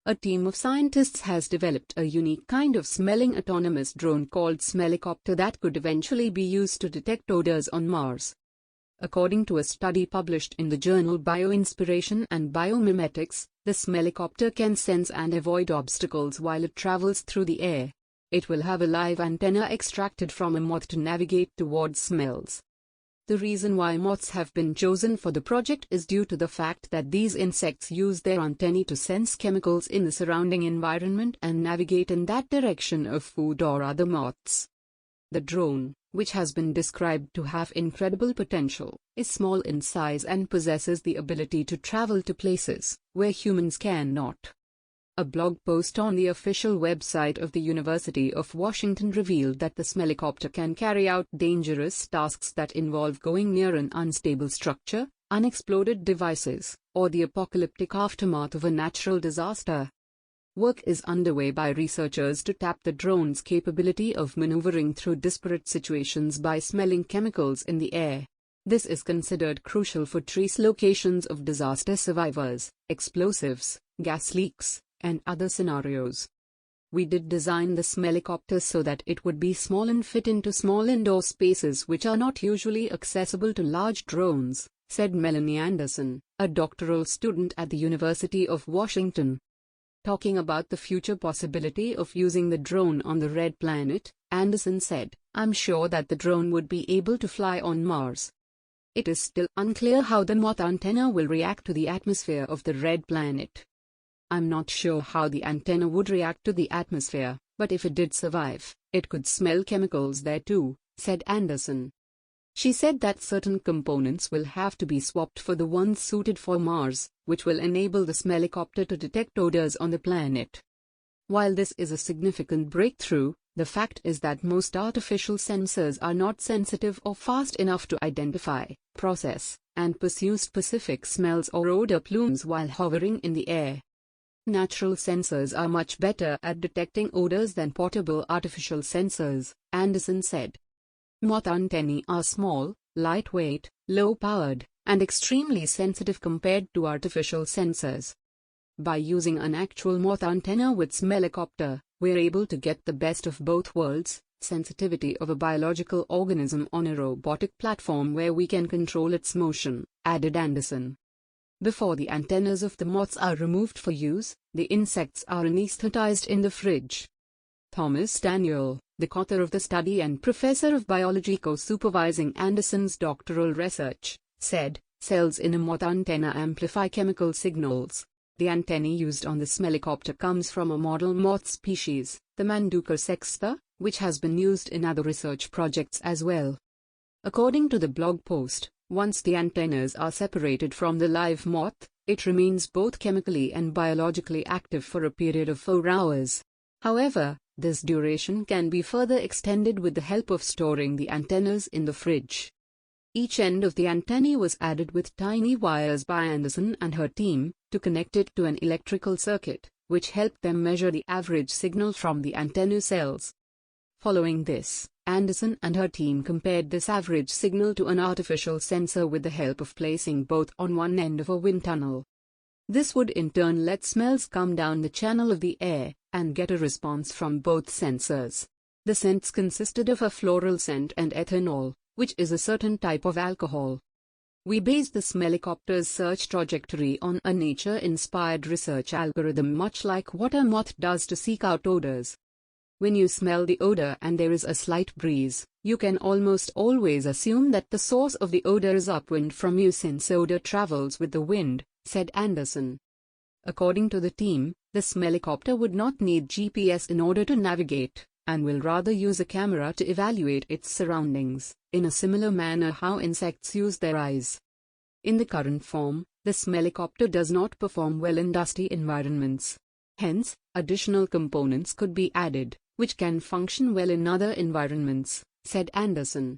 a team of scientists has developed a unique kind of smelling autonomous drone called Smellicopter that could eventually be used to detect odors on Mars. According to a study published in the journal Bioinspiration Biomimetics, the Smellicopter can sense and avoid obstacles while it travels through the air. It will have a live antenna extracted from a moth to navigate towards smells. The reason why moths have been chosen for the project is due to the fact that these insects use their antennae to sense chemicals in the surrounding environment and navigate in that direction of food or other moths. The drone, which has been described to have incredible potential, is small in size and possesses the ability to travel to places where humans cannot. A blog post on the official website of the University of Washington revealed that the Smellicopter can carry out dangerous tasks that involve going near an unstable structure, unexploded devices, or the apocalyptic aftermath of a natural disaster. Work is underway by researchers to tap the drone's capability of maneuvering through disparate situations by smelling chemicals in the air. This is considered crucial for trace locations of disaster survivors, explosives, gas leaks, and other scenarios. We did design the Smellicopter so that it would be small and fit into small indoor spaces which are not usually accessible to large drones, said Melanie Anderson, a doctoral student at the University of Washington. Talking about the future possibility of using the drone on the Red Planet, Anderson said, "I'm sure that the drone would be able to fly on Mars. It is still unclear how the moth antenna will react to the atmosphere of the Red Planet. I'm not sure how the antenna would react to the atmosphere, but if it did survive, it could smell chemicals there too," said Anderson. She said that certain components will have to be swapped for the ones suited for Mars, which will enable the Smellicopter to detect odors on the planet. While this is a significant breakthrough, the fact is that most artificial sensors are not sensitive or fast enough to identify, process, and pursue specific smells or odor plumes while hovering in the air. Natural sensors are much better at detecting odors than portable artificial sensors, Anderson said. Moth antennae are small, lightweight, low-powered, and extremely sensitive compared to artificial sensors. By using an actual moth antenna with Smellicopter, we're able to get the best of both worlds, sensitivity of a biological organism on a robotic platform where we can control its motion, added Anderson. Before the antennas of the moths are removed for use, the insects are anesthetized in the fridge. Thomas Daniel, the co-author of the study and professor of biology co-supervising Anderson's doctoral research, said, "Cells in a moth antenna amplify chemical signals. The antennae used on the Smellicopter comes from a model moth species, the Manduca sexta, which has been used in other research projects as well." According to the blog post, once the antennas are separated from the live moth, it remains both chemically and biologically active for a period of 4 hours. However, this duration can be further extended with the help of storing the antennas in the fridge. Each end of the antennae was added with tiny wires by Anderson and her team, to connect it to an electrical circuit, which helped them measure the average signal from the antenna cells. Following this, Anderson and her team compared this average signal to an artificial sensor with the help of placing both on one end of a wind tunnel. This would in turn let smells come down the channel of the air, and get a response from both sensors. The scents consisted of a floral scent and ethanol, which is a certain type of alcohol. We based the Smellicopter's search trajectory on a nature-inspired research algorithm much like what a moth does to seek out odors. When you smell the odor and there is a slight breeze, you can almost always assume that the source of the odor is upwind from you since odor travels with the wind, said Anderson. According to the team, the Smellicopter would not need GPS in order to navigate, and will rather use a camera to evaluate its surroundings, in a similar manner how insects use their eyes. In the current form, the Smellicopter does not perform well in dusty environments. Hence, additional components could be added, which can function well in other environments, said Anderson.